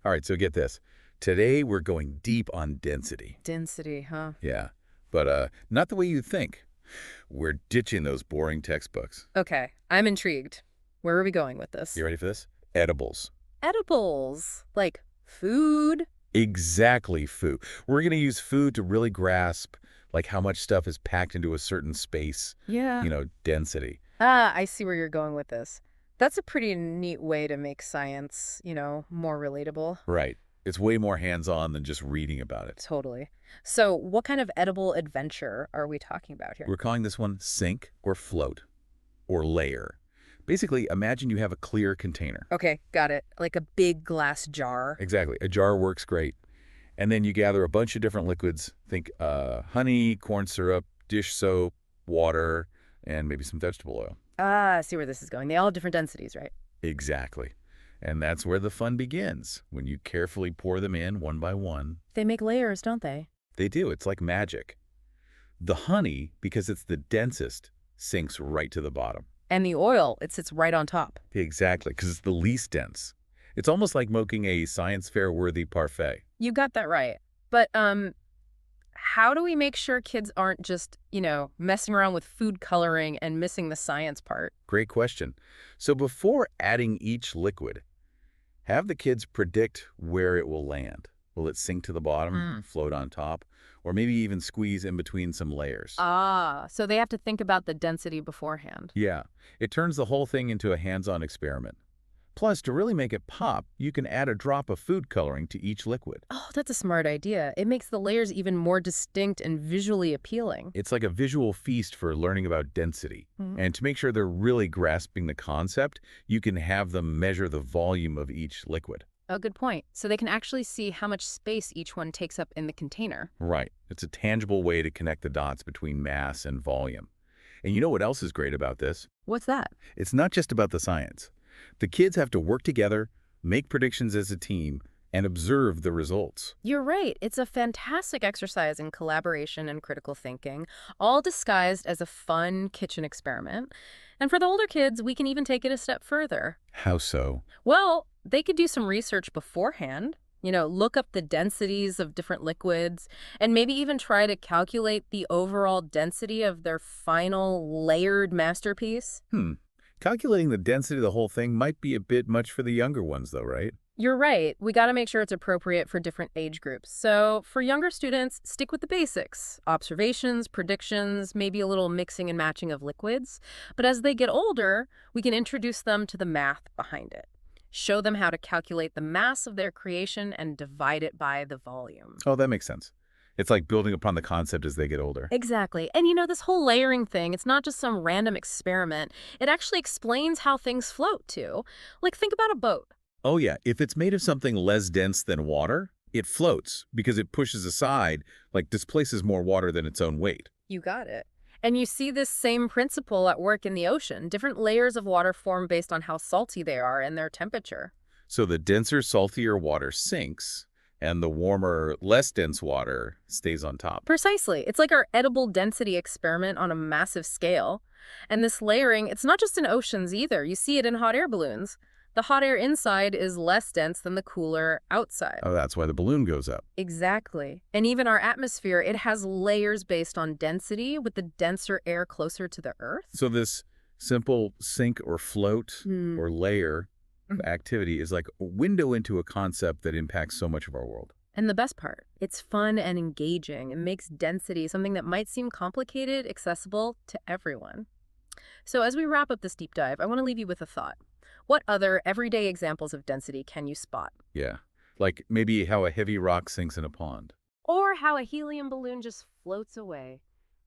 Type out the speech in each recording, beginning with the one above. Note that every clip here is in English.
All right, so get this. Today we're going deep on density. Density, huh? Yeah, but not the way you think. We're ditching those boring textbooks. Okay, I'm intrigued. Where are we going with this? You ready for this? Edibles. Edibles. Like food? Exactly, food. We're going to use food to really grasp like how much stuff is packed into a certain space, Yeah. density. Ah, I see where you're going with this. That's a pretty neat way to make science, more relatable. Right. It's way more hands-on than just reading about it. Totally. So, what kind of edible adventure are we talking about here? We're calling this one sink or float or layer. Basically, imagine you have a clear container. Okay, got it. Like a big glass jar. Exactly. A jar works great. And then you gather a bunch of different liquids. Think honey, corn syrup, dish soap, water, and maybe some vegetable oil. Ah, I see where this is going. They all have different densities, right? Exactly. And that's where the fun begins, when you carefully pour them in one by one. They make layers, don't they? They do. It's like magic. The honey, because it's the densest, sinks right to the bottom. And the oil, it sits right on top. Exactly, because it's the least dense. It's almost like making a science fair-worthy parfait. You got that right. But how do we make sure kids aren't just, messing around with food coloring and missing the science part? Great question. So before adding each liquid, have the kids predict where it will land. Will it sink to the bottom, float on top, or maybe even squeeze in between some layers? Ah, so they have to think about the density beforehand. Yeah, it turns the whole thing into a hands-on experiment. Plus, to really make it pop, you can add a drop of food coloring to each liquid. Oh, that's a smart idea. It makes the layers even more distinct and visually appealing. It's like a visual feast for learning about density. Mhm. And to make sure they're really grasping the concept, you can have them measure the volume of each liquid. Oh, good point. So they can actually see how much space each one takes up in the container. Right. It's a tangible way to connect the dots between mass and volume. And you know what else is great about this? What's that? It's not just about the science. The kids have to work together, make predictions as a team, and observe the results. You're right. It's a fantastic exercise in collaboration and critical thinking, all disguised as a fun kitchen experiment. And for the older kids, we can even take it a step further. How so? Well, they could do some research beforehand, look up the densities of different liquids, and maybe even try to calculate the overall density of their final layered masterpiece. Calculating the density of the whole thing might be a bit much for the younger ones, though, right? You're right. We got to make sure it's appropriate for different age groups. So for younger students, stick with the basics. Observations, predictions, maybe a little mixing and matching of liquids. But as they get older, we can introduce them to the math behind it. Show them how to calculate the mass of their creation and divide it by the volume. Oh, that makes sense. It's like building upon the concept as they get older. Exactly. And this whole layering thing, it's not just some random experiment. It actually explains how things float, too. Like, think about a boat. Oh, yeah. If it's made of something less dense than water, it floats because it pushes aside, like displaces more water than its own weight. You got it. And you see this same principle at work in the ocean. Different layers of water form based on how salty they are and their temperature. So the denser, saltier water sinks, and the warmer, less dense water stays on top. Precisely. It's like our edible density experiment on a massive scale. And this layering, it's not just in oceans either. You see it in hot air balloons. The hot air inside is less dense than the cooler outside. Oh, that's why the balloon goes up. Exactly. And even our atmosphere, it has layers based on density, with the denser air closer to the Earth. So this simple sink or float or layer activity is like a window into a concept that impacts so much of our world. And the best part, it's fun and engaging. It makes density something that might seem complicated, accessible to everyone. So as we wrap up this deep dive, I want to leave you with a thought. What other everyday examples of density can you spot? Yeah, like maybe how a heavy rock sinks in a pond. Or how a helium balloon just floats away.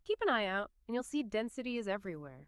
Keep an eye out, and you'll see density is everywhere.